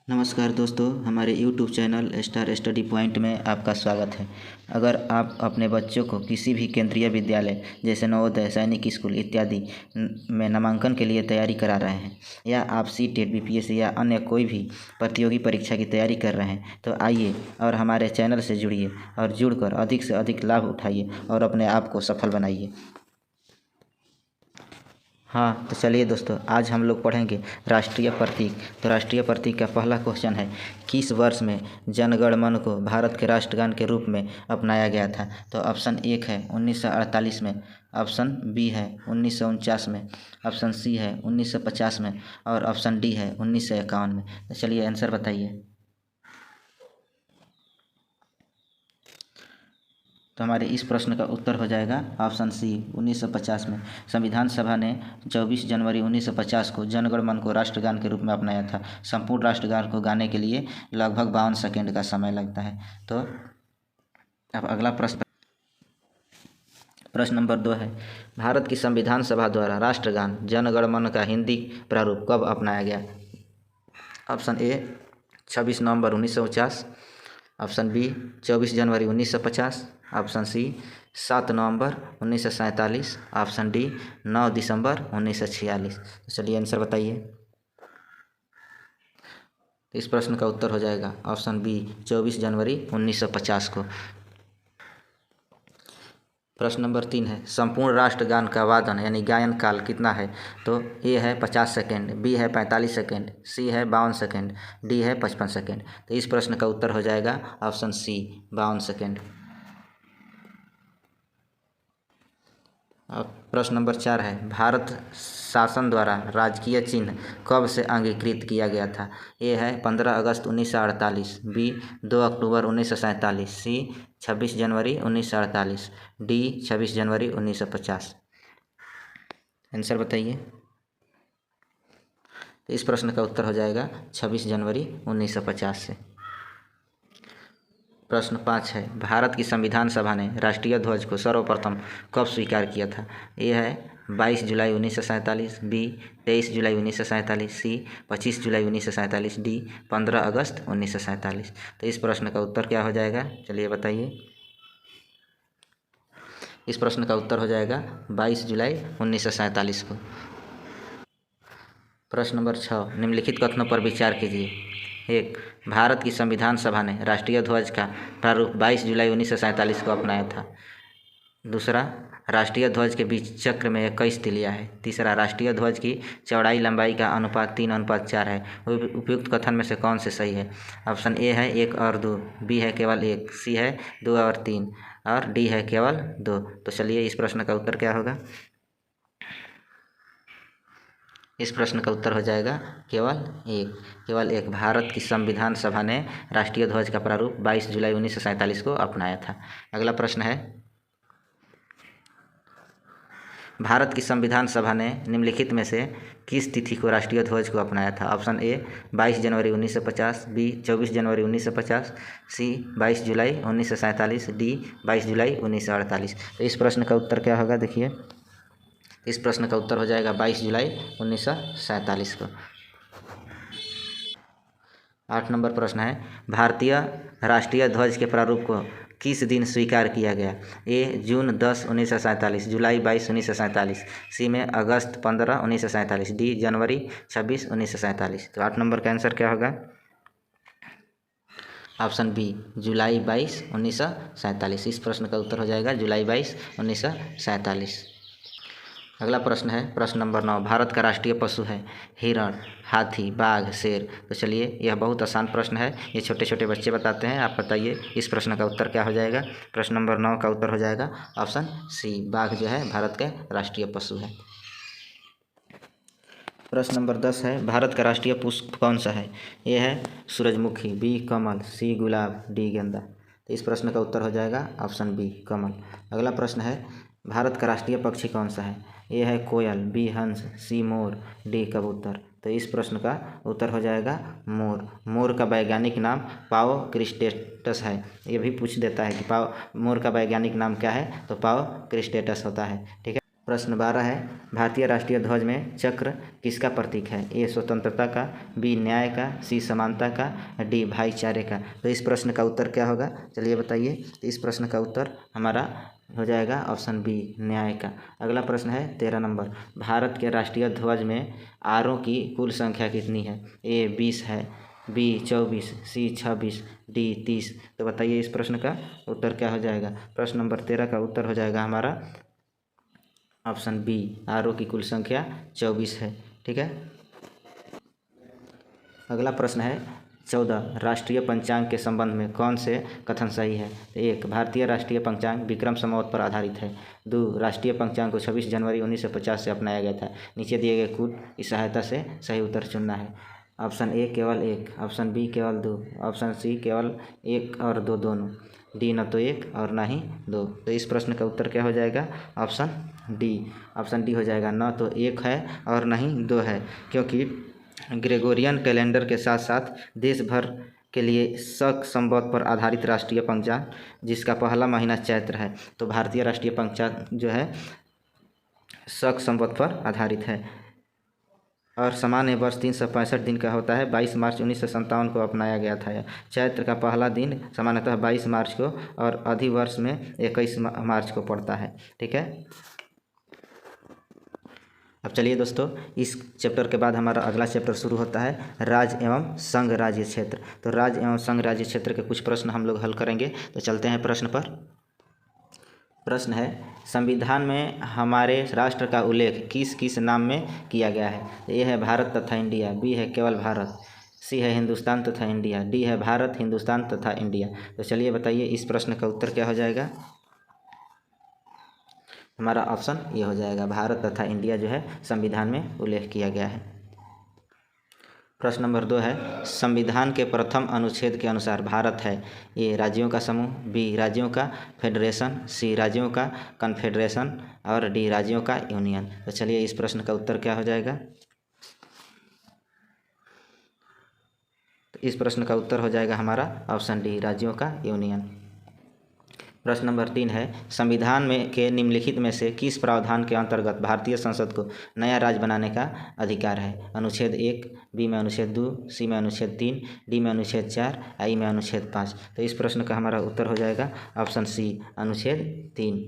नमस्कार दोस्तों, हमारे YouTube channel star study point में आपका स्वागत है। अगर आप अपने बच्चों को किसी भी केंद्रीय विद्यालय जैसे नवोदय, सैनिक स्कूल इत्यादि में नामांकन के लिए तैयारी करा रहे हैं या आप सीटेट, बीपीएससी या अन्य कोई भी प्रतियोगी परीक्षा की तैयारी कर रहे हैं तो आइए और हमारे चैनल से जुड़िए और जुड़कर अधिक से अधिक लाभ उठाइए और अपने आप को सफल बनाइए। हाँ, तो चलिए दोस्तों, आज हम लोग पढ़ेंगे राष्ट्रीय प्रतीक। तो राष्ट्रीय प्रतीक का पहला क्वेश्चन है, किस वर्ष में जन गण मन को भारत के राष्ट्रगान के रूप में अपनाया गया था? तो ऑप्शन 1 है 1948 में, ऑप्शन बी है 1949 में, ऑप्शन सी है 1950 में और ऑप्शन डी है 1951 में। तो चलिए आंसर बताइए। तो हमारे इस प्रश्न का उत्तर हो जाएगा ऑप्शन सी 1950 में। संविधान सभा ने 24 जनवरी 1950 को जन गण मन को राष्ट्रगान के रूप में अपनाया था। संपूर्ण राष्ट्रगान को गाने के लिए लगभग 52 सेकेंड का समय लगता है। तो अब अगला प्रश्न नंबर 2 है, भारत की संविधान सभा द्वारा राष्ट्रगान जन गण मन का हिंदी प्रारूप कब अपनाया गया? ऑप्शन ए 26 नवंबर 1949, ऑप्शन बी 24 जनवरी 1950, ऑप्शन सी 7 नवंबर 1947, ऑप्शन डी 9 दिसंबर 1946। तो चलिए आंसर बताइए। इस प्रश्न का उत्तर हो जाएगा ऑप्शन बी 24 जनवरी 1950 को। प्रश्न नंबर 3 है, संपूर्ण राष्ट्रगान का वादन यानी गायन काल कितना है? तो ए है 50 सेकेंड, बी है 45 सेकेंड, सी है 52 सेकेंड, डी है 55 सेकेंड। तो इस प्रश्न का उत्तर हो जाएगा ऑप्शन सी 52 सेकेंड। अब प्रश्न नंबर 4 है, भारत शासन द्वारा राजकीय चिन्ह कब से अंगीकृत किया गया था? ए है 15 अगस्त 1948, बी 2 अक्टूबर 1947, सी 26 जनवरी 1948, डी 26 जनवरी 1950। आंसर बताइए। तो इस प्रश्न का उत्तर हो जाएगा 26 जनवरी 1950 से। प्रश्न 5 है, भारत की संविधान सभा ने राष्ट्रीय ध्वज को सर्वप्रथम कब स्वीकार किया था? ए है 22 जुलाई 1947, बी 23 जुलाई 1947, सी 25 जुलाई 1947, डी 15 अगस्त 1947। तो इस प्रश्न का उत्तर क्या हो जाएगा? चलिए बताइए। इस प्रश्न का उत्तर हो जाएगा 22 जुलाई 1947 को। प्रश्न नंबर 6, निम्नलिखित कथनों पर विचार कीजिए। 1, भारत की संविधान सभा ने राष्ट्रीय ध्वज का प्रारूप 22 जुलाई 1947 को अपनाया था। दूसरा, राष्ट्रीय ध्वज के बीच चक्र में 21 तिलिया है। तीसरा, राष्ट्रीय ध्वज की चौड़ाई लंबाई का अनुपात 3:4 है। उपयुक्त कथन में से कौन से सही है? ऑप्शन ए है 1 और 2, बी है केवल 1, सी है 2 और 3 और डी है केवल 2। तो चलिए इस प्रश्न का उत्तर क्या होगा? इस प्रश्न का उत्तर हो जाएगा केवल एक। भारत की संविधान सभा ने राष्ट्रीय ध्वज का प्रारूप 22 जुलाई 1947 को अपनाया था। अगला प्रश्न है, भारत की संविधान सभा ने निम्नलिखित में से किस तिथि को राष्ट्रीय ध्वज को अपनाया था? ऑप्शन ए 22 जनवरी 1950, बी 24 जनवरी 1950, सी 22 जुलाई 1947, डी 22 जुलाई 1948। तो इस प्रश्न का उत्तर क्या होगा? देखिए, इस प्रश्न का उत्तर हो जाएगा 22 जुलाई 1947 को। 8 नंबर प्रश्न है, भारतीय राष्ट्रीय ध्वज के प्रारूप को किस दिन स्वीकार किया गया? ए जून 10 1947, जुलाई 22 1947, सी में अगस्त 15 1947, डी जनवरी 26 1947। तो 8 नंबर का आंसर क्या होगा? ऑप्शन बी जुलाई 22 1947। इस प्रश्न का उत्तर हो जाएगा जुलाई 22 1947। अगला प्रश्न है प्रश्न नंबर 9, भारत का राष्ट्रीय पशु है हिरण, हाथी, बाघ, शेर। तो चलिए यह बहुत आसान प्रश्न है, ये छोटे छोटे बच्चे बताते हैं। आप बताइए इस प्रश्न का उत्तर क्या हो जाएगा? प्रश्न नंबर 9 का उत्तर हो जाएगा ऑप्शन सी, बाघ जो है भारत का राष्ट्रीय पशु है। प्रश्न नंबर 10 है, भारत का राष्ट्रीय पुष्प कौन सा है? ए है सूरजमुखी, बी कमल, सी गुलाब, डी गेंदा। तो इस प्रश्न का उत्तर हो जाएगा ऑप्शन बी कमल। अगला प्रश्न है, भारत का राष्ट्रीय पक्षी कौन सा है? ए है कोयल, बी हंस, सी मोर, डी कबूतर। तो इस प्रश्न का उत्तर हो जाएगा मोर। मोर का वैज्ञानिक नाम पाओ क्रिस्टेटस है। ये भी पूछ देता है कि मोर का वैज्ञानिक नाम क्या है? तो पाओ क्रिस्टेटस होता है। ठीक है। प्रश्न 12 है, भारतीय राष्ट्रीय ध्वज में चक्र किसका प्रतीक है? ए स्वतंत्रता का, बी न्याय का, सी समानता का, डी भाईचारे का। तो इस प्रश्न का उत्तर क्या होगा, चलिए बताइए। तो इस प्रश्न का उत्तर हमारा हो जाएगा ऑप्शन बी न्याय का। अगला प्रश्न है 13 नंबर, भारत के राष्ट्रीय ध्वज में आरों की कुल संख्या कितनी है? ए 20 है, बी 24, सी 26, डी 30। तो बताइए इस प्रश्न का उत्तर क्या हो जाएगा। प्रश्न नंबर 13 का उत्तर हो जाएगा हमारा ऑप्शन बी, आरों की कुल संख्या 24 है। ठीक है। अगला प्रश्न है 14, राष्ट्रीय पंचांग के संबंध में कौन से कथन सही है? एक, भारतीय राष्ट्रीय पंचांग विक्रम संवत पर आधारित है। दो, राष्ट्रीय पंचांग को 26 जनवरी 1950 से अपनाया गया था। नीचे दिए गए कूट की सहायता से सही उत्तर चुनना है। ऑप्शन ए केवल एक, ऑप्शन बी केवल दो, ऑप्शन सी केवल एक और दो दोनों, डी न तो एक और ना ही दो। तो इस प्रश्न का उत्तर क्या हो जाएगा, ऑप्शन डी। ऑप्शन डी हो जाएगा, न तो एक है और न ही दो है, क्योंकि ग्रेगोरियन कैलेंडर के साथ साथ देश भर के लिए शक संवत पर आधारित राष्ट्रीय पंचांग जिसका पहला महीना चैत्र है, तो भारतीय राष्ट्रीय पंचांग जो है शक संवत पर आधारित है और सामान्य वर्ष 365 दिन का होता है। 22 मार्च 1957 को अपनाया गया था। चैत्र का पहला दिन सामान्यतः 22 मार्च को और अधिवर्ष में 21 मार्च को पड़ता है। ठीक है। अब चलिए दोस्तों, इस चैप्टर के बाद हमारा अगला चैप्टर शुरू होता है राज्य एवं संघ राज्य क्षेत्र। तो राज्य एवं संघ राज्य क्षेत्र के कुछ प्रश्न हम लोग हल करेंगे। तो चलते हैं प्रश्न पर। प्रश्न है, संविधान में हमारे राष्ट्र का उल्लेख किस किस नाम में किया गया है? ए है भारत तथा इंडिया, बी है केवल भारत, सी है हिंदुस्तान तथा इंडिया, डी है भारत, हिंदुस्तान तथा इंडिया। तो चलिए बताइए इस प्रश्न का उत्तर क्या हो जाएगा। हमारा ऑप्शन ये हो जाएगा, भारत तथा इंडिया जो है संविधान में उल्लेख किया गया है। प्रश्न नंबर 2 है, संविधान के प्रथम अनुच्छेद के अनुसार भारत है ए राज्यों का समूह, बी राज्यों का फेडरेशन, सी राज्यों का कन्फेडरेशन और डी राज्यों का यूनियन। तो चलिए इस प्रश्न का उत्तर क्या हो जाएगा। तो इस प्रश्न का उत्तर हो जाएगा हमारा ऑप्शन डी, राज्यों का यूनियन। प्रश्न नंबर 3 है, संविधान में के निम्नलिखित में से किस प्रावधान के अंतर्गत भारतीय संसद को नया राज्य बनाने का अधिकार है? अनुच्छेद 1, बी में अनुच्छेद 2, सी में अनुच्छेद 3, डी में अनुच्छेद 4, आई में अनुच्छेद 5। तो इस प्रश्न का हमारा उत्तर हो जाएगा ऑप्शन सी, अनुच्छेद 3।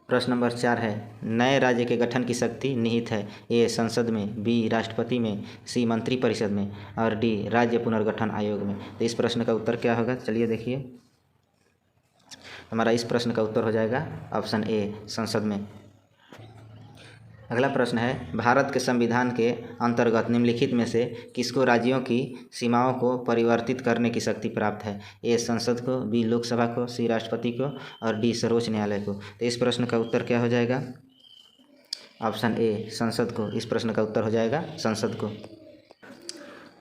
प्रश्न नंबर 4 है, नए राज्य के गठन की शक्ति निहित है ए संसद में, बी राष्ट्रपति में, सी मंत्रिपरिषद में और डी राज्य पुनर्गठन आयोग में। तो इस प्रश्न का उत्तर क्या होगा, चलिए देखिए। हमारा इस प्रश्न का उत्तर हो जाएगा ऑप्शन ए, संसद में। अगला प्रश्न है, भारत के संविधान के अंतर्गत निम्नलिखित में से किसको राज्यों की सीमाओं को परिवर्तित करने की शक्ति प्राप्त है? ए संसद को, बी लोकसभा को, सी राष्ट्रपति को और डी सर्वोच्च न्यायालय को। तो इस प्रश्न का उत्तर क्या हो जाएगा, ऑप्शन ए, संसद को। इस प्रश्न का उत्तर हो जाएगा संसद को।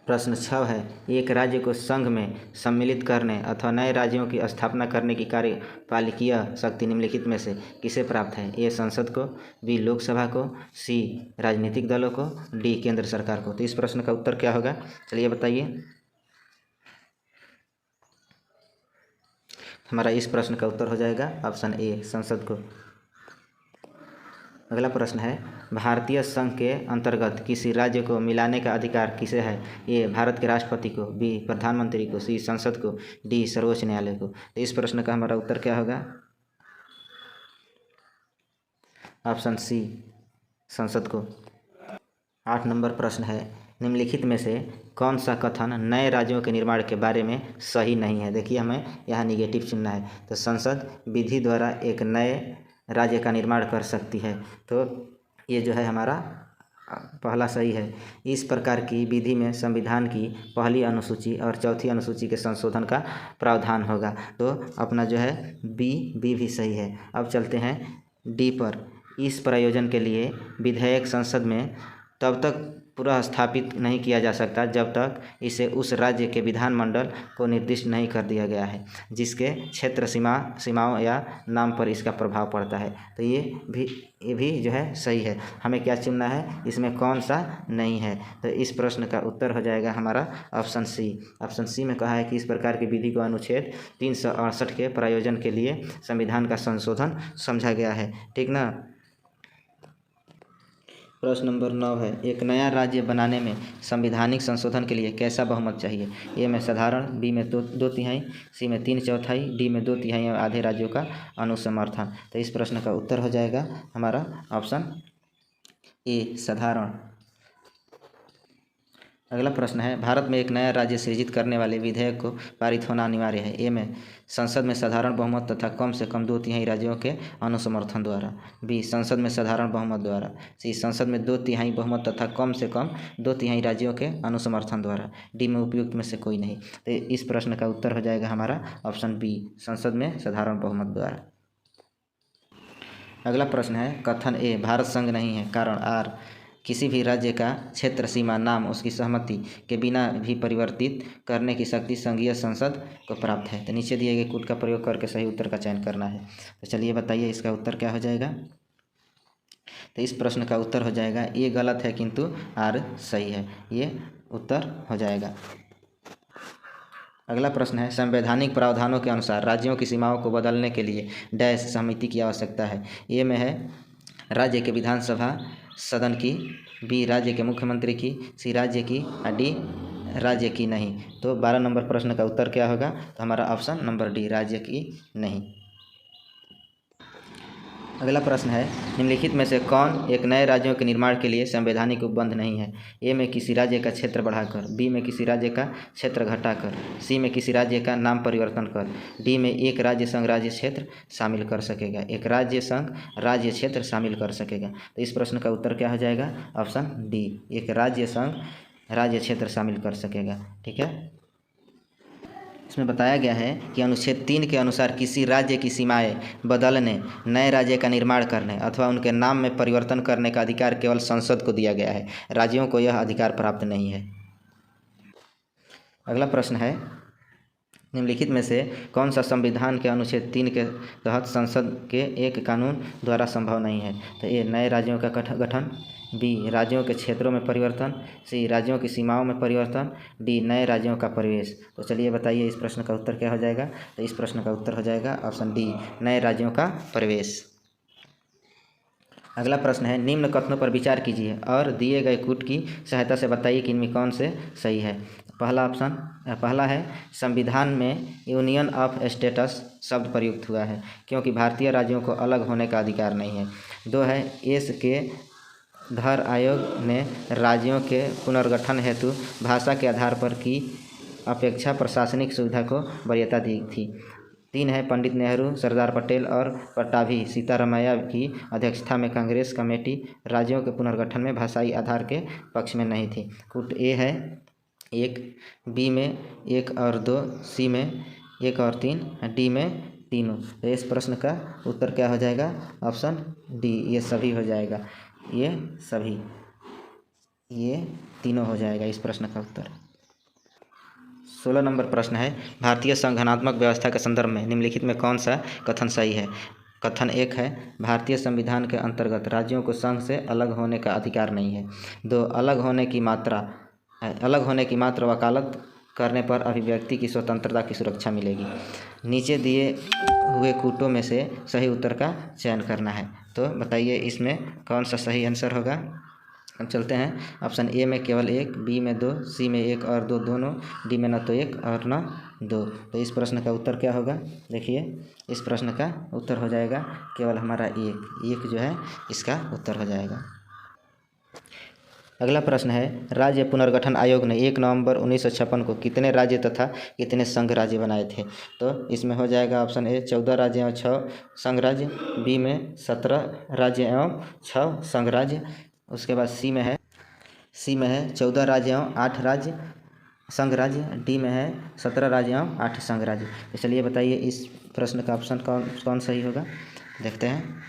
प्रश्न 6 है, एक राज्य को संघ में सम्मिलित करने अथवा नए राज्यों की स्थापना करने की कार्यपालिकीय शक्ति निम्नलिखित में से किसे प्राप्त है? ए संसद को, बी लोकसभा को, सी राजनीतिक दलों को, डी केंद्र सरकार को। तो इस प्रश्न का उत्तर क्या होगा, चलिए बताइए। हमारा इस प्रश्न का उत्तर हो जाएगा ऑप्शन ए, संसद को। अगला प्रश्न है, भारतीय संघ के अंतर्गत किसी राज्य को मिलाने का अधिकार किसे है? ए भारत के राष्ट्रपति को, बी प्रधानमंत्री को, सी संसद को, डी सर्वोच्च न्यायालय को। तो इस प्रश्न का हमारा उत्तर क्या होगा, ऑप्शन सी, संसद को। 8 नंबर प्रश्न है, निम्नलिखित में से कौन सा कथन नए राज्यों के निर्माण के बारे में सही नहीं है? देखिए हमें यहाँ निगेटिव चुनना है। तो संसद विधि द्वारा एक नए राज्य का निर्माण कर सकती है, तो ये जो है हमारा पहला सही है। इस प्रकार की विधि में संविधान की पहली अनुसूची और चौथी अनुसूची के संशोधन का प्रावधान होगा, तो अपना जो है बी भी सही है। अब चलते हैं डी पर। इस प्रयोजन के लिए विधेयक संसद में तब तक पुनः स्थापित नहीं किया जा सकता जब तक इसे उस राज्य के विधानमंडल को निर्दिष्ट नहीं कर दिया गया है जिसके क्षेत्र सीमाओं या नाम पर इसका प्रभाव पड़ता है। तो ये भी जो है सही है। हमें क्या चुनना है, इसमें कौन सा नहीं है। तो इस प्रश्न का उत्तर हो जाएगा हमारा ऑप्शन सी। ऑप्शन सी में कहा है कि इस प्रकार की विधि को अनुच्छेद 368 के प्रयोजन के लिए संविधान का संशोधन समझा गया है। ठीक ना। प्रश्न नंबर 9 है, एक नया राज्य बनाने में संवैधानिक संशोधन के लिए कैसा बहुमत चाहिए। ए में साधारण, बी में दो तिहाई, सी में 3/4, डी में 2/3 और आधे राज्यों का अनुसमर्थन। तो इस प्रश्न का उत्तर हो जाएगा हमारा ऑप्शन ए साधारण। अगला प्रश्न है, भारत में एक नया राज्य सृजित करने वाले विधेयक को पारित होना अनिवार्य है। ए में संसद में साधारण बहुमत तथा कम से कम 2/3 राज्यों के अनुसमर्थन द्वारा, बी संसद में साधारण बहुमत द्वारा, सी संसद में 2/3 बहुमत तथा कम से कम 2/3 राज्यों के अनुसमर्थन द्वारा, डी में उपयुक्त में से कोई नहीं। तो इस प्रश्न का उत्तर हो जाएगा हमारा ऑप्शन बी संसद में साधारण बहुमत द्वारा। अगला प्रश्न है, कथन ए भारत संघ नहीं है कारण आर किसी भी राज्य का क्षेत्र सीमा नाम उसकी सहमति के बिना भी परिवर्तित करने की शक्ति संघीय संसद को प्राप्त है। तो नीचे दिए गए कूट का प्रयोग करके सही उत्तर का चयन करना है। तो चलिए बताइए इसका उत्तर क्या हो जाएगा। तो इस प्रश्न का उत्तर हो जाएगा ये गलत है किंतु आर सही है, ये उत्तर हो जाएगा। अगला प्रश्न है, संवैधानिक प्रावधानों के अनुसार राज्यों की सीमाओं को बदलने के लिए डैश समिति की आवश्यकता है। ए में है राज्य के विधानसभा सदन की, बी राज्य के मुख्यमंत्री की, सी राज्य की, डी राज्य की नहीं। तो 12 नंबर प्रश्न का उत्तर क्या होगा। तो हमारा ऑप्शन नंबर डी राज्य की नहीं। अगला प्रश्न है, निम्नलिखित में से कौन एक नए राज्यों के निर्माण के लिए संवैधानिक उपबंध नहीं है। ए में किसी राज्य का क्षेत्र बढ़ाकर, बी में किसी राज्य का क्षेत्र घटाकर, सी में किसी राज्य का नाम परिवर्तन कर, डी में एक राज्य संघ राज्य क्षेत्र शामिल कर सकेगा। एक राज्य संघ राज्य क्षेत्र शामिल कर सकेगा। तो इस प्रश्न का उत्तर क्या हो जाएगा, ऑप्शन डी एक राज्य संघ राज्य क्षेत्र शामिल कर सकेगा। ठीक है। इसमें बताया गया है कि अनुच्छेद 3 के अनुसार किसी राज्य की सीमाएं बदलने, नए राज्य का निर्माण करने अथवा उनके नाम में परिवर्तन करने का अधिकार केवल संसद को दिया गया है, राज्यों को यह अधिकार प्राप्त नहीं है। अगला प्रश्न है, निम्नलिखित में से कौन सा संविधान के अनुच्छेद 3 के तहत संसद के एक कानून द्वारा संभव नहीं है। तो ए नए राज्यों का गठन, बी राज्यों के क्षेत्रों में परिवर्तन, सी राज्यों की सीमाओं में परिवर्तन, डी नए राज्यों का प्रवेश। तो चलिए बताइए इस प्रश्न का उत्तर क्या हो जाएगा। तो इस प्रश्न का उत्तर हो जाएगा ऑप्शन डी नए राज्यों का प्रवेश। अगला प्रश्न है, निम्न कथनों पर विचार कीजिए और दिए गए कूट की सहायता से बताइए कि इनमें कौन से सही है। पहला है संविधान में यूनियन ऑफ स्टेट्स शब्द प्रयुक्त हुआ है क्योंकि भारतीय राज्यों को अलग होने का अधिकार नहीं है। 2 है एस के धर आयोग ने राज्यों के पुनर्गठन हेतु भाषा के आधार पर की अपेक्षा प्रशासनिक सुविधा को वरीयता दी थी। 3 है पंडित नेहरू, सरदार पटेल और पट्टाभी सीतारामैया की अध्यक्षता में कांग्रेस कमेटी राज्यों के पुनर्गठन में भाषाई आधार के पक्ष में नहीं थी। कूट ए है 1, बी में 1 और 2, सी में 1 और 3, डी में तीनों। तो इस प्रश्न का उत्तर क्या हो जाएगा, ऑप्शन डी ये सभी हो जाएगा, ये सभी, ये तीनों हो जाएगा इस प्रश्न का उत्तर। 16 नंबर प्रश्न है, भारतीय संगठनात्मक व्यवस्था के संदर्भ में निम्नलिखित में कौन सा कथन सही है। कथन 1 है भारतीय संविधान के अंतर्गत राज्यों को संघ से अलग होने का अधिकार नहीं है। 2 अलग होने की मात्र वकालत करने पर अभिव्यक्ति की स्वतंत्रता की सुरक्षा मिलेगी। नीचे दिए हुए कूटों में से सही उत्तर का चयन करना है। तो बताइए इसमें कौन सा सही आंसर होगा। हम चलते हैं, ऑप्शन ए में केवल 1, बी में 2, सी में 1 और 2 दोनों, डी में न तो 1 और न 2। तो इस प्रश्न का उत्तर क्या होगा, देखिए इस प्रश्न का उत्तर हो जाएगा केवल हमारा 1 जो है इसका उत्तर हो जाएगा। अगला प्रश्न है, राज्य पुनर्गठन आयोग ने 1 नवंबर 1956 को कितने राज्य तथा कितने संघ राज्य बनाए थे। तो इसमें हो जाएगा ऑप्शन ए 14 राज्य एवं 6 संघ राज्य, बी में 17 राज्य एवं 6 संघ राज्य, उसके बाद सी में है 14 राज्य एवं 8 राज्य संघ राज्य, डी में है 17 राज्य एवं 8 संघ राज्य। तो चलिए बताइए इस प्रश्न का ऑप्शन कौन सही होगा, देखते हैं।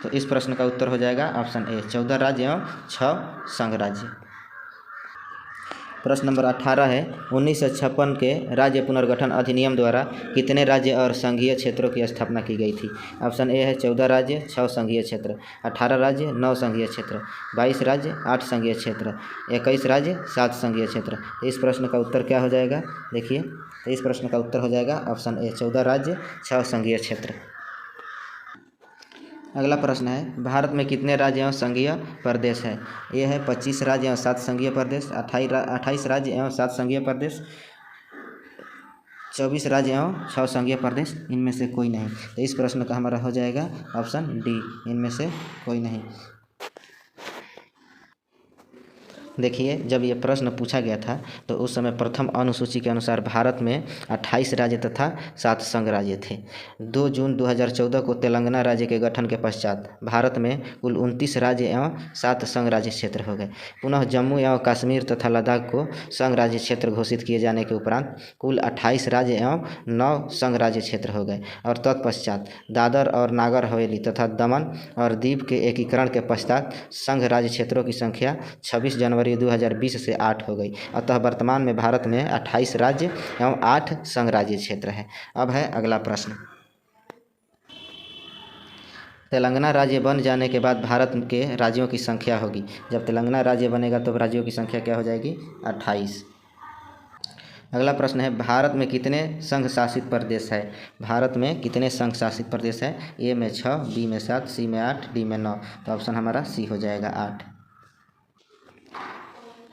तो इस प्रश्न का उत्तर हो जाएगा ऑप्शन ए 14 राज्य एवं 6 संघ राज्य। प्रश्न नंबर 18 है 1956 के राज्य पुनर्गठन अधिनियम द्वारा कितने राज्य और संघीय क्षेत्रों की स्थापना की गई थी। ऑप्शन ए है 14 राज्य 6 संघीय क्षेत्र, 18 राज्य 9 संघीय क्षेत्र, 22 राज्य 8 संघीय क्षेत्र, 21 राज्य 7 संघीय क्षेत्र। इस प्रश्न का उत्तर क्या हो जाएगा, देखिए, तो इस प्रश्न का उत्तर हो जाएगा ऑप्शन ए 14 राज्य 6 संघीय क्षेत्र। अगला प्रश्न है भारत में कितने राज्य एवं संघीय प्रदेश है। ये है 25 राज्य एवं 7 संघीय प्रदेश, 28 राज्य एवं 7 संघीय प्रदेश, 24 राज्य एवं 6 संघीय प्रदेश, इनमें से कोई नहीं। तो इस प्रश्न का हमारा हो जाएगा ऑप्शन डी, इनमें से कोई नहीं। देखिए, जब ये प्रश्न पूछा गया था तो उस समय प्रथम अनुसूची के अनुसार भारत में 28 राज्य तथा 7 संघ राज्य थे। 2 जून 2014 को तेलंगाना राज्य के गठन के पश्चात भारत में कुल 29 राज्य एवं 7 संघ राज्य क्षेत्र हो गए। पुनः जम्मू एवं कश्मीर तथा लद्दाख को संघ राज्य क्षेत्र घोषित किए जाने के उपरांत कुल 28 राज्य एवं 9 संघ राज्य क्षेत्र हो गए और तत्पश्चात दादर और नागर हवेली तथा दमन और दीव के एकीकरण के पश्चात संघ राज्य क्षेत्रों की संख्या 26 जनवरी 2020 से 8 हो गई। अतः वर्तमान में भारत में 28 राज्य एवं 8 संघ राज्य क्षेत्र है। अब है अगला प्रश्न, तेलंगाना राज्य बन जाने के बाद भारत के राज्यों की संख्या होगी। जब तेलंगाना राज्य बनेगा तो राज्यों की संख्या क्या हो जाएगी, 28। अगला प्रश्न है भारत में कितने संघ शासित प्रदेश है। भारत में कितने संघ शासित प्रदेश है। ए में 6, बी में 7, सी में 8, डी में 9। तो ऑप्शन हमारा सी हो जाएगा 8।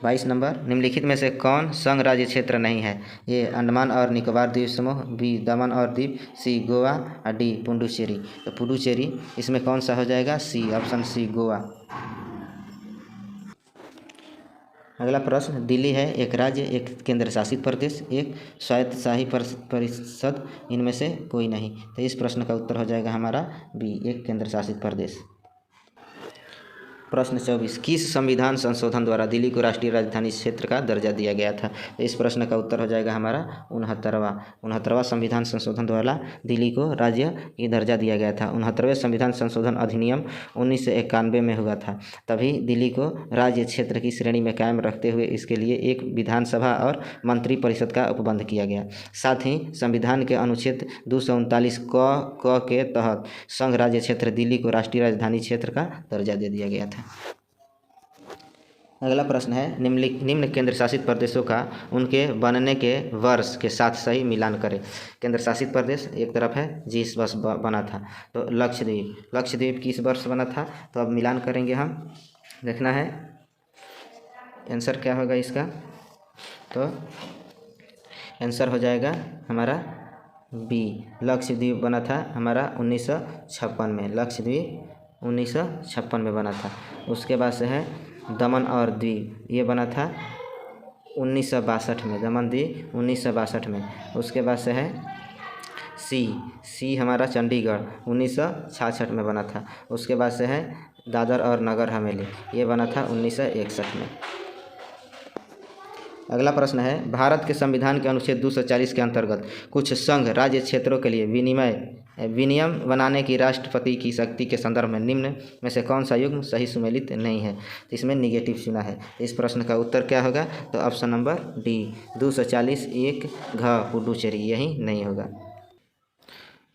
22 नंबर, निम्नलिखित में से कौन संघ राज्य क्षेत्र नहीं है। ए अंडमान और निकोबार द्वीप समूह, बी दमन और दीप, सी गोवा और डी पुडुचेरी। तो पुडुचेरी इसमें कौन सा हो जाएगा, सी, ऑप्शन सी गोवा। अगला प्रश्न, दिल्ली है एक राज्य, एक केंद्र शासित प्रदेश, एक स्वायत्तशासी परिषद, इनमें से कोई नहीं। तो इस प्रश्न का उत्तर हो जाएगा हमारा बी, एक केंद्र शासित प्रदेश। प्रश्न 24, किस संविधान संशोधन द्वारा दिल्ली को राष्ट्रीय राजधानी क्षेत्र का दर्जा दिया गया था। तो इस प्रश्न का उत्तर हो जाएगा हमारा 69वां संविधान संशोधन द्वारा दिल्ली को राज्य की दर्जा दिया गया था। 69वें संविधान संशोधन अधिनियम 1991 में हुआ था। तभी दिल्ली को राज्य क्षेत्र की श्रेणी में कायम रखते हुए इसके लिए एक विधानसभा और मंत्री परिषद का उपबंध किया गया। साथ ही संविधान के अनुच्छेद 239 क के तहत संघ राज्य क्षेत्र दिल्ली को राष्ट्रीय राजधानी क्षेत्र का दर्जा दे दिया गया था। अगला प्रश्न है निम्न केंद्र शासित प्रदेशों का उनके बनने के वर्ष के साथ सही मिलान करें। केंद्र शासित प्रदेश एक तरफ है जिस वर्ष बना था, तो लक्षद्वीप किस वर्ष बना था। तो अब मिलान करेंगे हम, देखना है आंसर क्या होगा इसका। तो आंसर हो जाएगा हमारा बी, लक्षद्वीप बना था हमारा 1956 में। लक्षद्वीप 1956 में बना था। उसके बाद से है दमन और दीव, ये बना था 1962 में, दमन दीव 1962 में। उसके बाद से है सी हमारा चंडीगढ़ 1966 में बना था। उसके बाद से है दादर और नगर हवेली, ये बना था 1961 में। अगला प्रश्न है भारत के संविधान के अनुच्छेद 240 के अंतर्गत कुछ संघ राज्य क्षेत्रों के लिए विनियम बनाने की राष्ट्रपति की शक्ति के संदर्भ में निम्न में से कौन सा युग्म सही सुमेलित नहीं है। तो इसमें निगेटिव चुना है। इस प्रश्न का उत्तर क्या होगा, तो ऑप्शन नंबर डी 240(1) घ पुडुचेरी, यही नहीं होगा।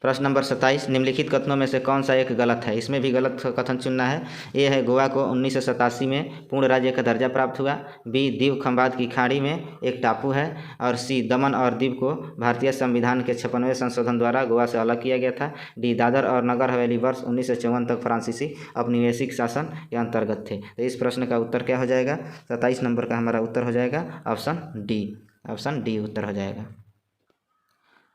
प्रश्न नंबर 27, निम्नलिखित कथनों में से कौन सा एक गलत है। इसमें भी गलत कथन चुनना है। ए है गोवा को 1987 में पूर्ण राज्य का दर्जा प्राप्त हुआ, बी दीव खंबात की खाड़ी में एक टापू है, और सी दमन और दीव को भारतीय संविधान के 56वें संशोधन द्वारा गोवा से अलग किया गया था, डी दादर और नगर हवेली वर्ष 1954 तक फ्रांसीसी औपनिवेशिक शासन के अंतर्गत थे। तो इस प्रश्न का उत्तर क्या हो जाएगा, 27 नंबर का हमारा उत्तर हो जाएगा ऑप्शन डी उत्तर हो जाएगा।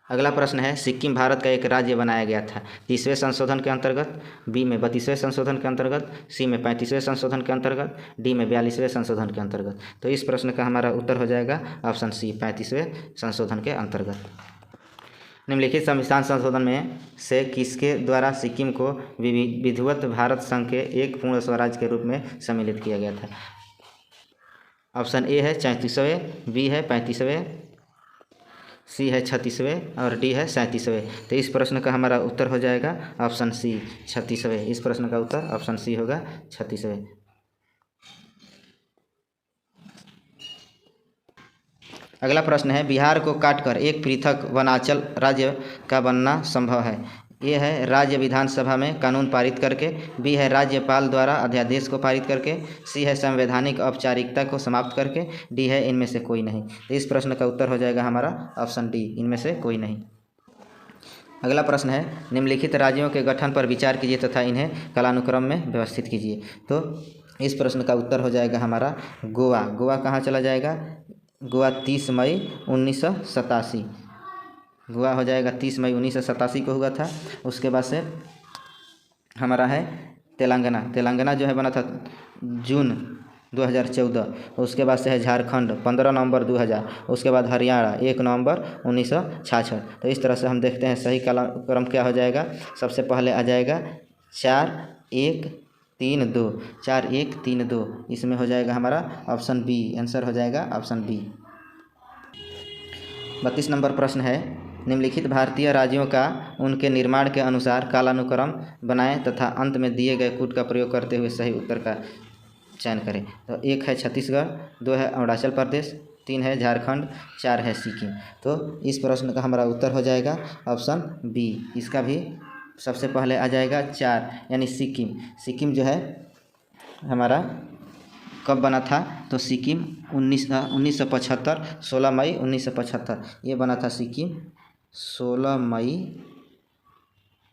अगला प्रश्न है सिक्किम भारत का एक राज्य बनाया गया था 30वें संशोधन के अंतर्गत, बी में 32वें संशोधन के अंतर्गत, सी में 35वें संशोधन के अंतर्गत, डी में 42वें संशोधन के अंतर्गत। तो इस प्रश्न का हमारा उत्तर हो जाएगा ऑप्शन सी 35वें संशोधन के अंतर्गत। निम्नलिखित संविधान संशोधन में से किसके द्वारा सिक्किम को विधिवत भारत संघ के एक पूर्ण स्वराज्य के रूप में सम्मिलित किया गया था। ऑप्शन ए है 34वें, बी है 35वें, सी है 36वें और डी है 37वें। तो इस प्रश्न का हमारा उत्तर हो जाएगा ऑप्शन सी 36वें। इस प्रश्न का उत्तर ऑप्शन सी होगा 36वें। अगला प्रश्न है बिहार को काटकर एक पृथक वनांचल राज्य का बनना संभव है। ये है राज्य विधानसभा में कानून पारित करके, बी है राज्यपाल द्वारा अध्यादेश को पारित करके, सी है संवैधानिक औपचारिकता को समाप्त करके, डी है इनमें से कोई नहीं। तो इस प्रश्न का उत्तर हो जाएगा हमारा ऑप्शन डी, इनमें से कोई नहीं। अगला प्रश्न है निम्नलिखित राज्यों के गठन पर विचार कीजिए तथा इन्हें कालानुक्रम में व्यवस्थित कीजिए। तो इस प्रश्न का उत्तर हो जाएगा हमारा गोवा। गोवा कहाँ चला जाएगा? गोवा 30 मई 1987। गोवा हो जाएगा 30 मई 1987 को हुआ था। उसके बाद से हमारा है तेलंगाना। तेलंगाना जो है बना था जून 2014। उसके बाद से है झारखंड 15 नवंबर 2000। उसके बाद हरियाणा 1 नवंबर 1966। तो इस तरह से हम देखते हैं सही क्रम क्या हो जाएगा। सबसे पहले आ जाएगा 4-1-3-2, 4-1-3-2। इसमें हो जाएगा हमारा ऑप्शन बी, आंसर हो जाएगा ऑप्शन बी। 32 नंबर प्रश्न है निम्नलिखित भारतीय राज्यों का उनके निर्माण के अनुसार कालानुक्रम बनाएं तथा अंत में दिए गए कूट का प्रयोग करते हुए सही उत्तर का चयन करें। तो 1 है छत्तीसगढ़, 2 है अरुणाचल प्रदेश, 3 है झारखंड, 4 है सिक्किम। तो इस प्रश्न का हमारा उत्तर हो जाएगा ऑप्शन बी। इसका भी सबसे पहले आ जाएगा 4 यानी सिक्किम। सिक्किम जो है हमारा कब बना था? तो सिक्किम 1975, 16 मई 1975 ये बना था सिक्किम 16 मई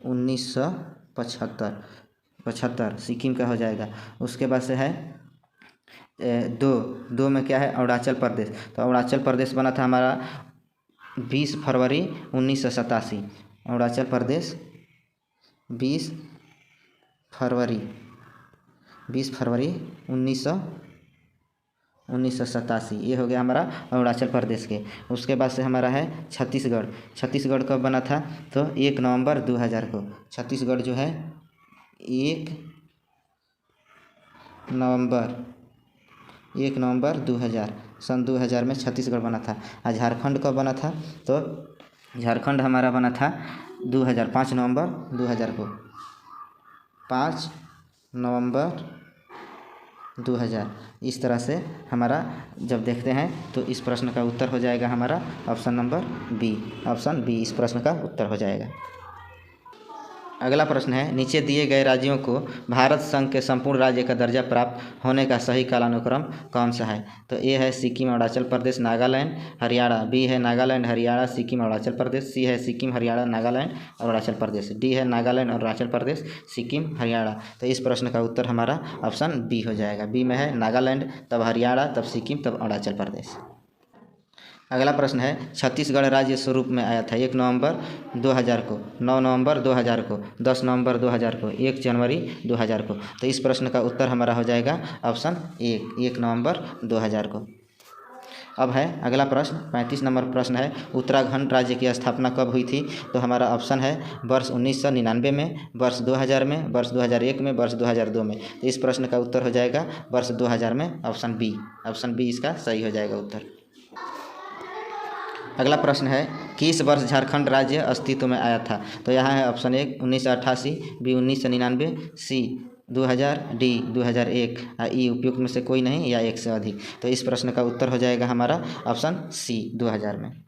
1975 सिक्किम का हो जाएगा। उसके बाद से है दो में क्या है? अरुणाचल प्रदेश। तो अरुणाचल प्रदेश बना था हमारा 20 फरवरी 1987। अरुणाचल प्रदेश 20 फरवरी 1987 ये हो गया हमारा अरुणाचल प्रदेश के। उसके बाद से हमारा है छत्तीसगढ़। छत्तीसगढ़ कब बना था? तो 1 नवंबर 2000 को। छत्तीसगढ़ जो है 1 नवंबर 2000 सन 2000 में छत्तीसगढ़ बना था। और झारखंड कब बना था? तो झारखंड हमारा बना था 2000 5 नवंबर 2000 को। 5 नवंबर 2000। इस तरह से हमारा जब देखते हैं तो इस प्रश्न का उत्तर हो जाएगा हमारा option number B. Option B इस प्रश्न का उत्तर हो जाएगा। अगला प्रश्न है नीचे दिए गए राज्यों को भारत संघ के संपूर्ण राज्य का दर्जा प्राप्त होने का सही कालानुक्रम कौन सा है? तो ए है सिक्किम, अरुणाचल प्रदेश, नागालैंड, हरियाणा, बी है नागालैंड, हरियाणा, सिक्किम, अरुणाचल प्रदेश, सी है सिक्किम, हरियाणा, नागालैंड, अरुणाचल प्रदेश, डी है नागालैंड, अरुणाचल प्रदेश, सिक्किम, हरियाणा। तो इस प्रश्न का उत्तर हमारा ऑप्शन बी हो जाएगा। बी में है नागालैंड, तब हरियाणा, तब सिक्किम, तब अरुणाचल प्रदेश। अगला प्रश्न है छत्तीसगढ़ राज्य स्वरूप में आया था 1 नवंबर 2000 को, 9 नवंबर 2000 को, 10 नवंबर 2000 को, 1 जनवरी 2000 को। तो इस प्रश्न का उत्तर हमारा हो जाएगा ऑप्शन 1 नवंबर 2000 को। अब है अगला प्रश्न 35 नंबर प्रश्न है उत्तराखंड राज्य की स्थापना कब हुई थी? तो हमारा ऑप्शन है वर्ष 1999 में, वर्ष 2000 में, वर्ष 2001 में, वर्ष 2002 में। तो इस प्रश्न का उत्तर हो जाएगा वर्ष 2000 में, ऑप्शन बी। ऑप्शन बी इसका सही हो जाएगा उत्तर। अगला प्रश्न है किस वर्ष झारखंड राज्य अस्तित्व में आया था? तो यहाँ है ऑप्शन 1 1988, बी 1999, सी 2000, डी 2001, ई उपयुक्त में से कोई नहीं या एक से अधिक। तो इस प्रश्न का उत्तर हो जाएगा हमारा ऑप्शन सी 2000 में।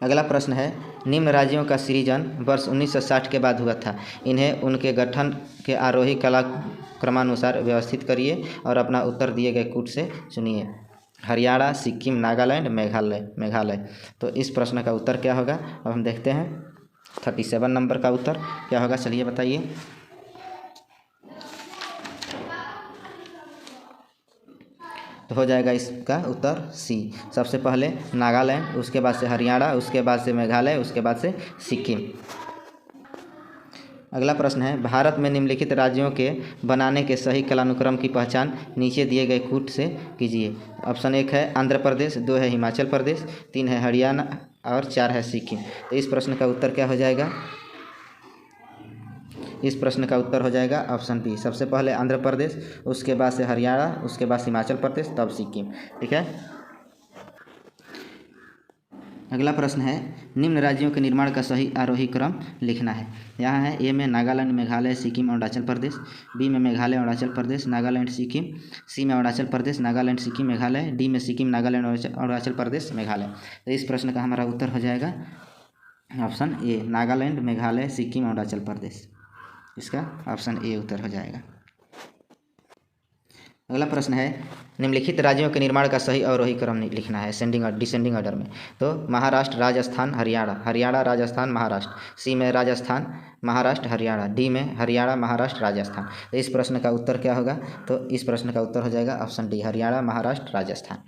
अगला प्रश्न है निम्न राज्यों का सृजन वर्ष 1960 के बाद हुआ था, इन्हें उनके गठन के आरोही क्रमानुसार व्यवस्थित करिए और अपना उत्तर दिए गए कूट से चुनिए। हरियाणा, सिक्किम, नागालैंड, मेघालय। तो इस प्रश्न का उत्तर क्या होगा? अब हम देखते हैं 37 नंबर का उत्तर क्या होगा, चलिए बताइए। तो हो जाएगा इसका उत्तर सी। सबसे पहले नागालैंड, उसके बाद से हरियाणा, उसके बाद से मेघालय, उसके बाद से सिक्किम। अगला प्रश्न है भारत में निम्नलिखित राज्यों के बनाने के सही कालानुक्रम की पहचान नीचे दिए गए कूट से कीजिए। ऑप्शन 1 है आंध्र प्रदेश, 2 है हिमाचल प्रदेश, 3 है हरियाणा और 4 है सिक्किम। तो इस प्रश्न का उत्तर क्या हो जाएगा? इस प्रश्न का उत्तर हो जाएगा ऑप्शन बी। सबसे पहले आंध्र प्रदेश, उसके बाद से हरियाणा, उसके बाद हिमाचल प्रदेश, तब सिक्किम। ठीक है। अगला प्रश्न है निम्न राज्यों के निर्माण का सही आरोही क्रम लिखना है। यहाँ है ए में नागालैंड, मेघालय, सिक्किम, अरुणाचल प्रदेश, बी में मेघालय, अरुणाचल प्रदेश, नागालैंड, सिक्किम, सी में अरुणाचल प्रदेश, नागालैंड, सिक्किम, मेघालय, डी में सिक्किम, नागालैंड, अरुणाचल प्रदेश, मेघालय। तो इस प्रश्न का हमारा उत्तर हो जाएगा ऑप्शन ए, नागालैंड, मेघालय, सिक्किम, अरुणाचल प्रदेश। इसका ऑप्शन ए उत्तर हो जाएगा। अगला प्रश्न है निम्नलिखित राज्यों के निर्माण का सही अवरोही क्रम लिखना है डिसेंडिंग ऑर्डर में। तो महाराष्ट्र, राजस्थान, हरियाणा, हरियाणा, राजस्थान, महाराष्ट्र, सी में राजस्थान, महाराष्ट्र, हरियाणा, डी में हरियाणा, महाराष्ट्र, राजस्थान। तो इस प्रश्न का उत्तर क्या होगा? तो इस प्रश्न का उत्तर हो जाएगा ऑप्शन डी, हरियाणा, महाराष्ट्र, राजस्थान।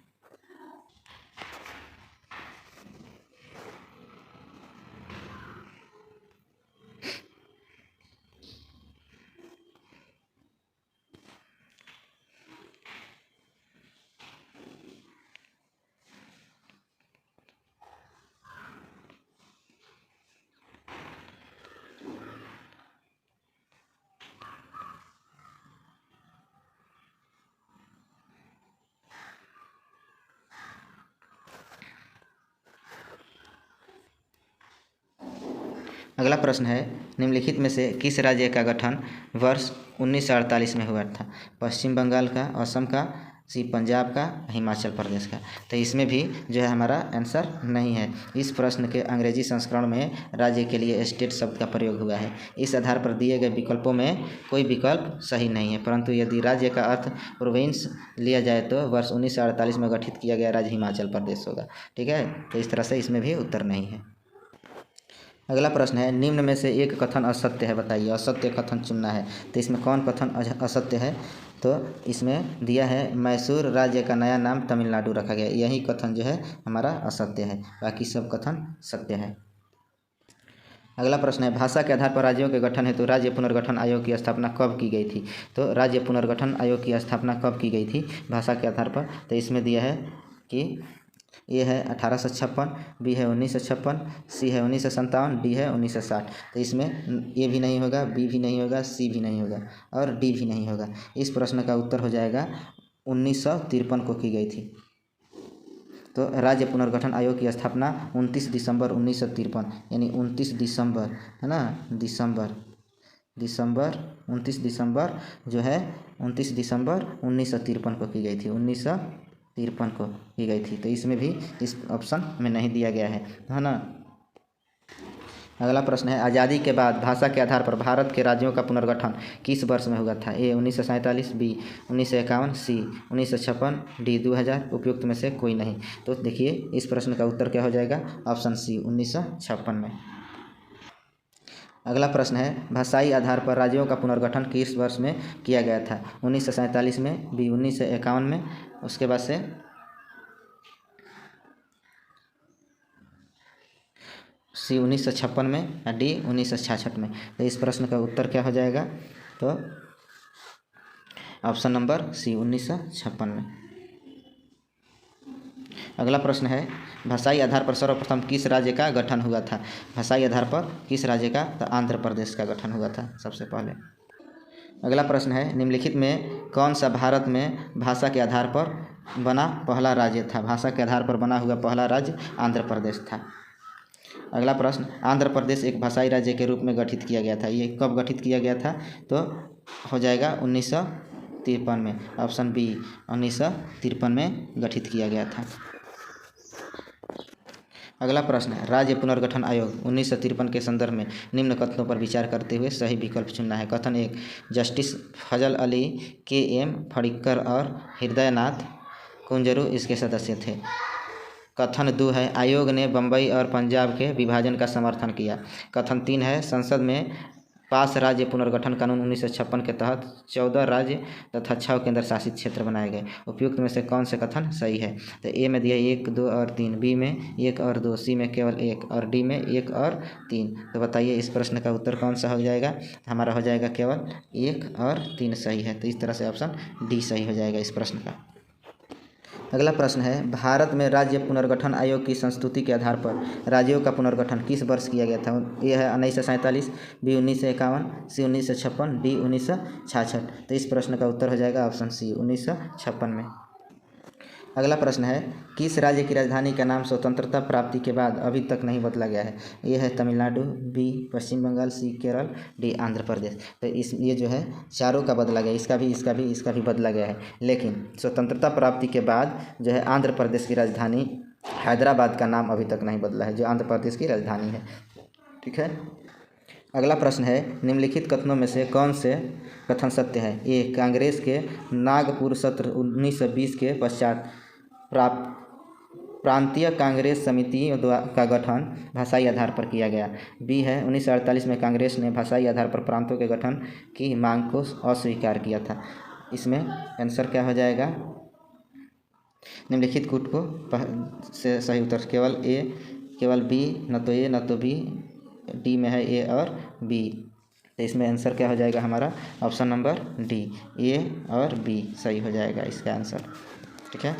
अगला प्रश्न है निम्नलिखित में से किस राज्य का गठन वर्ष 1948 में हुआ था? पश्चिम बंगाल का, असम का, सी पंजाब का, हिमाचल प्रदेश का। तो इसमें भी जो है हमारा आंसर नहीं है। इस प्रश्न के अंग्रेजी संस्करण में राज्य के लिए स्टेट शब्द का प्रयोग हुआ है। इस आधार पर दिए गए विकल्पों में कोई विकल्प सही नहीं है, परंतु यदि राज्य का अर्थ प्रोविंस लिया जाए तो वर्ष 1948 में गठित किया गया राज्य हिमाचल प्रदेश होगा। ठीक है, तो इस तरह से इसमें भी उत्तर नहीं है। अगला प्रश्न है निम्न में से एक कथन असत्य है, बताइए। असत्य कथन चुनना है। तो इसमें कौन कथन असत्य है? तो इसमें दिया है मैसूर राज्य का नया नाम तमिलनाडु रखा गया। यही कथन जो है हमारा असत्य है, बाकी सब कथन सत्य है। अगला प्रश्न है भाषा के आधार पर राज्यों के गठन हेतु राज्य पुनर्गठन आयोग की स्थापना कब की गई थी? तो राज्य पुनर्गठन आयोग की स्थापना कब की गई थी भाषा के आधार पर? तो इसमें दिया है कि ए है 1856, बी है 1956, सी है 1957, डी है 1960। तो इसमें ए भी नहीं होगा, बी भी नहीं होगा, सी भी नहीं होगा और डी भी नहीं होगा। इस प्रश्न का उत्तर हो जाएगा 1953 को की गई थी। तो राज्य पुनर्गठन आयोग की स्थापना 29 दिसंबर 1953, यानी 29 दिसंबर, है ना, दिसंबर 29 दिसंबर जो है 29 दिसंबर 1953 को की गई थी। 1953 को की गई थी। तो इसमें भी इस ऑप्शन में नहीं दिया गया है ना। अगला प्रश्न है आज़ादी के बाद भाषा के आधार पर भारत के राज्यों का पुनर्गठन किस वर्ष में हुआ था? ए 1947, बी 1951, सी 1956, डी 2000। उपयुक्त में से कोई नहीं। तो देखिए इस प्रश्न का उत्तर क्या हो जाएगा? ऑप्शन सी 1956 में। अगला प्रश्न है भाषाई आधार पर राज्यों का पुनर्गठन किस वर्ष में किया गया था? 1947 में, बी 1951 में, उसके बाद से सी 1956 में या डी 1966 में। तो इस प्रश्न का उत्तर क्या हो जाएगा? तो ऑप्शन नंबर सी 1956 में। अगला प्रश्न है भाषाई आधार पर सर्वप्रथम किस राज्य का गठन हुआ था? भाषाई आधार पर किस राज्य का? तो आंध्र प्रदेश का गठन हुआ था सबसे पहले। अगला प्रश्न है निम्नलिखित में कौन सा भारत में भाषा के आधार पर बना पहला राज्य था? भाषा के आधार पर बना हुआ पहला राज्य आंध्र प्रदेश था। अगला प्रश्न आंध्र प्रदेश एक भाषाई राज्य के रूप में गठित किया गया था। ये कब गठित किया गया था? तो हो जाएगा 1953 में। ऑप्शन बी 1953 में गठित किया गया था। अगला प्रश्न है राज्य पुनर्गठन आयोग 1953 के संदर्भ में निम्न कथनों पर विचार करते हुए सही विकल्प चुनना है। कथन 1 जस्टिस फजल अली, के.एम. फड़िक्कर और हृदयनाथ कुंजरू इसके सदस्य थे। कथन 2 है आयोग ने बम्बई और पंजाब के विभाजन का समर्थन किया। कथन 3 है संसद में पास राज्य पुनर्गठन कानून 1956 के तहत 14 राज्य तथा 6 केंद्र शासित क्षेत्र बनाए गए। उपयुक्त में से कौन से कथन सही है? तो ए में दिया 1, 2 और 3, बी में 1 और 2, सी में केवल 1 और डी में 1 और 3। तो बताइए इस प्रश्न का उत्तर कौन सा हो जाएगा? हमारा हो जाएगा केवल 1 और 3 सही है। तो इस तरह से ऑप्शन डी सही हो जाएगा इस प्रश्न का। अगला प्रश्न है भारत में राज्य पुनर्गठन आयोग की संस्तुति के आधार पर राज्यों का पुनर्गठन किस वर्ष किया गया था? ये है 1947, बी 1951, सी 1956, डी 1966। तो इस प्रश्न का उत्तर हो जाएगा ऑप्शन सी 1956 में। अगला प्रश्न है, किस राज्य की राजधानी का नाम स्वतंत्रता प्राप्ति के बाद अभी तक नहीं बदला गया है? ए है तमिलनाडु, बी पश्चिम बंगाल, सी केरल, डी आंध्र प्रदेश। तो ये जो है चारों का बदला गया, इसका भी बदला गया है। लेकिन स्वतंत्रता प्राप्ति के बाद जो है आंध्र प्रदेश की राजधानी हैदराबाद का नाम अभी तक नहीं बदला है, जो आंध्र प्रदेश की राजधानी है। ठीक है। अगला प्रश्न है, निम्नलिखित कथनों में से कौन से कथन सत्य है? ए, कांग्रेस के नागपुर सत्र 1920 के पश्चात प्रांतीय कांग्रेस समितियों का गठन भाषाई आधार पर किया गया। बी है, 1948 में कांग्रेस ने भाषाई आधार पर प्रांतों के गठन की मांग को अस्वीकार किया था। इसमें आंसर क्या हो जाएगा? निम्नलिखित कूट को से सही उत्तर केवल बी, न तो ए न तो बी, डी में है ए और बी। तो इसमें आंसर क्या हो जाएगा हमारा? ऑप्शन नंबर डी, ए और बी सही हो जाएगा इसका आंसर। ठीक है।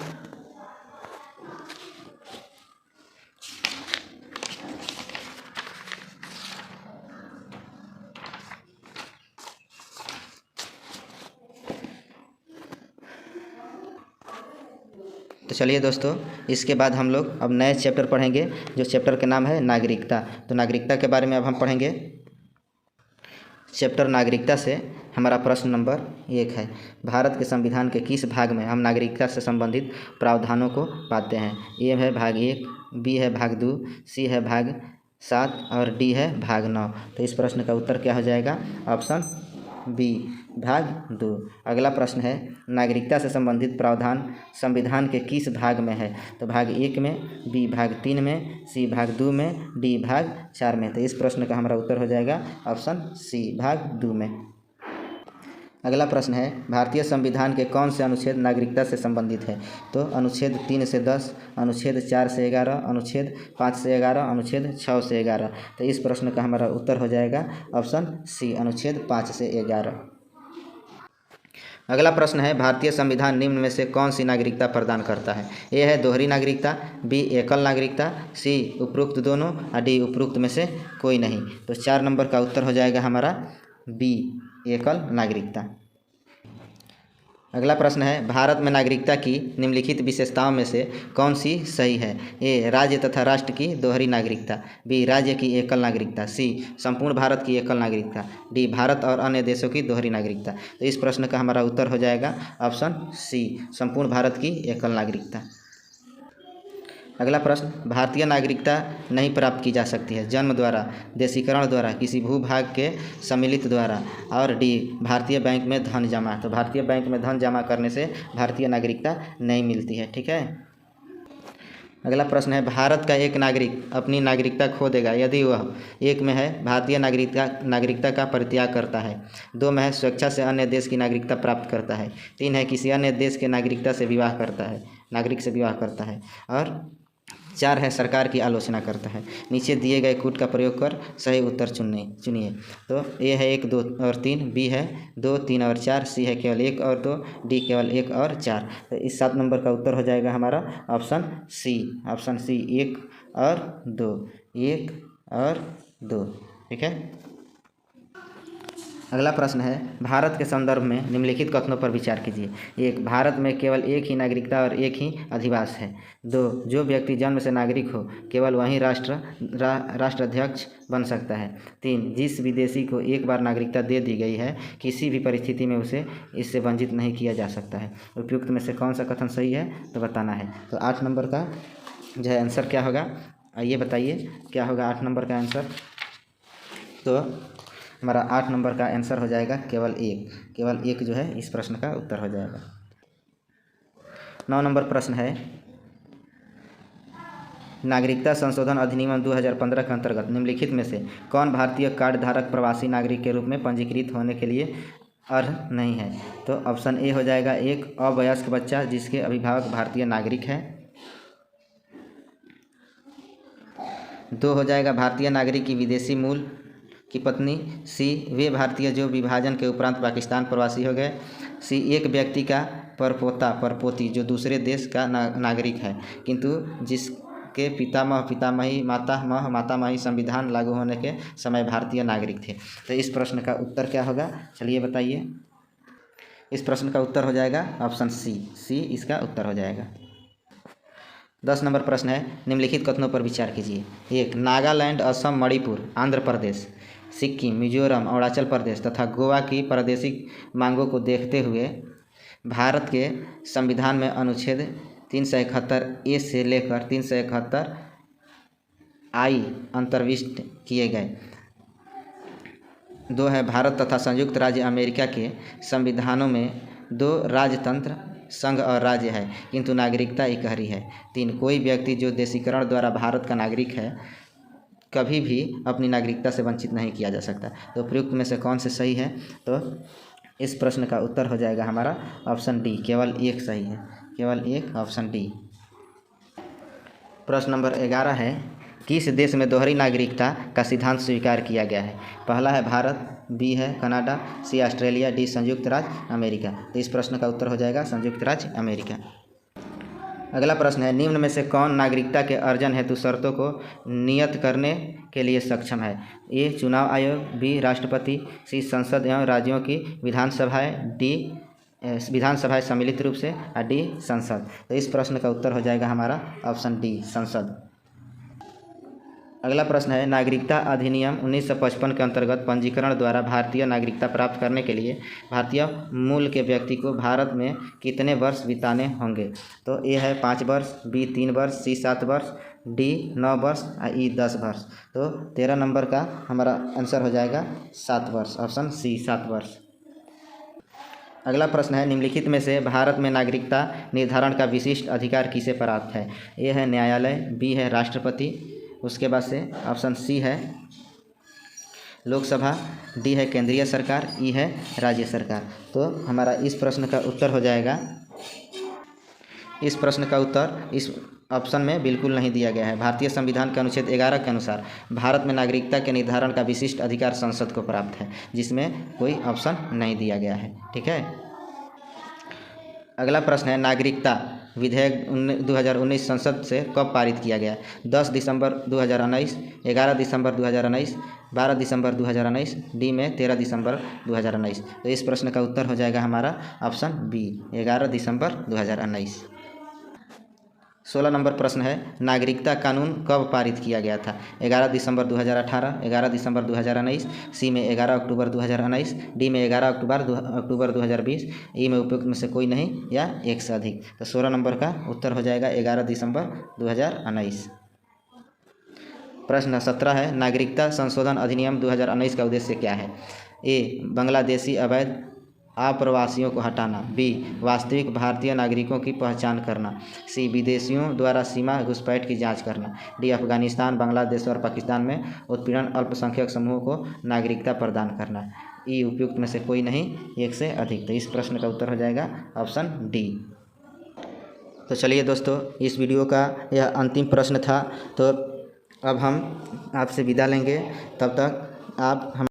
तो चलिए दोस्तों, इसके बाद हम लोग अब नए चैप्टर पढ़ेंगे, जो चैप्टर का नाम है नागरिकता। तो नागरिकता के बारे में अब हम पढ़ेंगे। चैप्टर नागरिकता से हमारा प्रश्न नंबर 1 है, भारत के संविधान के किस भाग में हम नागरिकता से संबंधित प्रावधानों को पाते हैं? ए है भाग 1, बी है भाग 2, सी है भाग 7 और डी है भाग 9। तो इस प्रश्न का उत्तर क्या हो जाएगा? ऑप्शन बी, भाग 2। अगला प्रश्न है, नागरिकता से संबंधित प्रावधान संविधान के किस भाग में है? तो भाग 1 में, बी भाग 3 में, सी भाग 2 में, डी भाग 4 में। तो इस प्रश्न का हमारा उत्तर हो जाएगा ऑप्शन सी, भाग 2 में। अगला प्रश्न है, भारतीय संविधान के कौन से अनुच्छेद नागरिकता से संबंधित है? तो अनुच्छेद 3 से 10, अनुच्छेद 4 से 11, अनुच्छेद 5 से 11, अनुच्छेद 6 से 11। तो इस प्रश्न का हमारा उत्तर हो जाएगा ऑप्शन सी, अनुच्छेद 5 से 11। अगला प्रश्न है, भारतीय संविधान निम्न में से कौन सी नागरिकता प्रदान करता है? ए है दोहरी नागरिकता, बी एकल नागरिकता, सी उपरोक्त दोनों और डी उपरोक्त में से कोई नहीं। तो 4 नंबर का उत्तर हो जाएगा हमारा बी, एकल नागरिकता। अगला प्रश्न है, भारत में नागरिकता की निम्नलिखित विशेषताओं में से कौन सी सही है? ए, राज्य तथा राष्ट्र की दोहरी नागरिकता, बी राज्य की एकल नागरिकता, सी संपूर्ण भारत की एकल नागरिकता, डी भारत और अन्य देशों की दोहरी नागरिकता। तो इस प्रश्न का हमारा उत्तर हो जाएगा ऑप्शन सी, संपूर्ण भारत की एकल नागरिकता। अगला प्रश्न, भारतीय नागरिकता नहीं प्राप्त की जा सकती है जन्म द्वारा, देशीकरण द्वारा, किसी भूभाग के सम्मिलित द्वारा, और डी भारतीय बैंक में धन जमा। तो भारतीय बैंक में धन जमा करने से भारतीय नागरिकता नहीं मिलती है। ठीक है। अगला प्रश्न है, भारत का एक नागरिक अपनी नागरिकता खो देगा यदि वह 1 में है भारतीय नागरिकता का परित्याग करता है, 2 में है स्वेच्छा से अन्य देश की नागरिकता प्राप्त करता है, 3 है किसी अन्य देश के नागरिक से विवाह करता है, और 4 है सरकार की आलोचना करता है। नीचे दिए गए कूट का प्रयोग कर सही उत्तर चुनिए। तो ए है 1, 2 और 3, बी है 2, 3 और 4, सी है केवल 1 और 2, डी केवल 1 और 4। तो इस 7 नंबर का उत्तर हो जाएगा हमारा ऑप्शन सी, 1 और 2, 1 और 2। ठीक है। अगला प्रश्न है, भारत के संदर्भ में निम्नलिखित कथनों पर विचार कीजिए। 1, भारत में केवल एक ही नागरिकता और एक ही अधिवास है। 2, जो व्यक्ति जन्म से नागरिक हो केवल वही राष्ट्राध्यक्ष बन सकता है। 3, जिस विदेशी को एक बार नागरिकता दे दी गई है किसी भी परिस्थिति में उसे इससे वंचित नहीं किया जा सकता है। उपयुक्त में से कौन सा कथन सही है तो बताना है। तो 8 नंबर का जो है आंसर क्या होगा, आइए बताइए क्या होगा 8 नंबर का आंसर। तो हमारा 8 नंबर का आंसर हो जाएगा केवल 1 जो है इस प्रश्न का उत्तर हो जाएगा। 9 नंबर प्रश्न है, नागरिकता संशोधन अधिनियम 2015 के अंतर्गत निम्नलिखित में से कौन भारतीय कार्ड धारक प्रवासी नागरिक के रूप में पंजीकृत होने के लिए अर्ह नहीं है? तो ऑप्शन ए हो जाएगा 1, अवयस्क बच्चा जिसके अभिभावक भारतीय नागरिक है। 2 हो जाएगा भारतीय नागरिक की विदेशी मूल की पत्नी। सी, वे भारतीय जो विभाजन के उपरांत पाकिस्तान प्रवासी हो गए। सी, एक व्यक्ति का परपोता परपोती जो दूसरे देश का नागरिक है किंतु जिसके पितामही मातामही संविधान लागू होने के समय भारतीय नागरिक थे। तो इस प्रश्न का उत्तर क्या होगा, चलिए बताइए। इस प्रश्न का उत्तर हो जाएगा ऑप्शन सी, इसका उत्तर हो जाएगा। 10 नंबर प्रश्न है, निम्नलिखित कथनों पर विचार कीजिए। 1. नागालैंड, असम, मणिपुर, आंध्र प्रदेश, सिक्किम, मिजोरम, अरुणाचल प्रदेश तथा गोवा की प्रादेशिक मांगों को देखते हुए भारत के संविधान में अनुच्छेद 371 से लेकर 371 आई अंतर्विष्ट किए गए। 2 है, भारत तथा संयुक्त राज्य अमेरिका के संविधानों में 2 राजतंत्र, संघ और राज्य है, किंतु नागरिकता इकहरी है। 3, कोई व्यक्ति जो देशीकरण द्वारा भारत का नागरिक है कभी भी अपनी नागरिकता से वंचित नहीं किया जा सकता। तो प्रयुक्त में से कौन से सही है? तो इस प्रश्न का उत्तर हो जाएगा हमारा ऑप्शन डी, केवल एक सही है, केवल एक, ऑप्शन डी। प्रश्न नंबर 11 है, किस देश में दोहरी नागरिकता का सिद्धांत स्वीकार किया गया है? पहला है भारत, बी है कनाडा, सी ऑस्ट्रेलिया, डी संयुक्त राज्य अमेरिका। तो इस प्रश्न का उत्तर हो जाएगा संयुक्त राज्य अमेरिका। अगला प्रश्न है, निम्न में से कौन नागरिकता के अर्जन हेतु शर्तों को नियत करने के लिए सक्षम है? ए चुनाव आयोग, बी राष्ट्रपति, सी संसद एवं राज्यों की विधानसभाएं, डी विधानसभाएं सम्मिलित रूप से, और डी संसद। तो इस प्रश्न का उत्तर हो जाएगा हमारा ऑप्शन डी, संसद। अगला प्रश्न है, नागरिकता अधिनियम 1955 के अंतर्गत पंजीकरण द्वारा भारतीय नागरिकता प्राप्त करने के लिए भारतीय मूल के व्यक्ति को भारत में कितने वर्ष बिताने होंगे? तो ए है 5 वर्ष, बी 3 वर्ष, सी 7 वर्ष, डी 9 वर्ष और ई 10 वर्ष। तो 13 नंबर का हमारा आंसर हो जाएगा 7 वर्ष, ऑप्शन सी, 7 वर्ष। अगला प्रश्न है, निम्नलिखित में से भारत में नागरिकता निर्धारण का विशिष्ट अधिकार किसे प्राप्त है? ए है न्यायालय, बी है राष्ट्रपति, उसके बाद से ऑप्शन सी है लोकसभा, डी है केंद्रीय सरकार, ई है राज्य सरकार। तो हमारा इस प्रश्न का उत्तर हो जाएगा, इस प्रश्न का उत्तर इस ऑप्शन में बिल्कुल नहीं दिया गया है। भारतीय संविधान के अनुच्छेद 11 के अनुसार भारत में नागरिकता के निर्धारण का विशिष्ट अधिकार संसद को प्राप्त है, जिसमें कोई ऑप्शन नहीं दिया गया है। ठीक है। अगला प्रश्न है, नागरिकता विधेयक 2019 संसद से कब पारित किया गया? 10 दिसंबर 2019, 11 दिसंबर 2019, 12 दिसंबर 2019, डी में 13 दिसंबर 2019। तो इस प्रश्न का उत्तर हो जाएगा हमारा ऑप्शन बी, 11 दिसंबर 2019। 16 नंबर प्रश्न है, नागरिकता कानून कब पारित किया गया था? 11 दिसंबर 2018, 11 दिसंबर 2019, सी में 11 अक्टूबर 2019, डी में 11 अक्टूबर 2020, ई में उपयुक्त में से कोई नहीं या एक से अधिक। तो 16 नंबर का उत्तर हो जाएगा 11 दिसंबर 2019। प्रश्न 17 है, नागरिकता संशोधन अधिनियम 2019 का उद्देश्य क्या है? ए बांग्लादेशी अवैध आप्रवासियों को हटाना, बी वास्तविक भारतीय नागरिकों की पहचान करना, सी विदेशियों द्वारा सीमा घुसपैठ की जांच करना, डी अफगानिस्तान, बांग्लादेश और पाकिस्तान में उत्पीड़न अल्पसंख्यक समूहों को नागरिकता प्रदान करना, ई उपयुक्त में से कोई नहीं, एक से अधिक। तो इस प्रश्न का उत्तर हो जाएगा ऑप्शन डी। तो चलिए दोस्तों, इस वीडियो का यह अंतिम प्रश्न था। तो अब हम आपसे विदा लेंगे, तब तक आप हम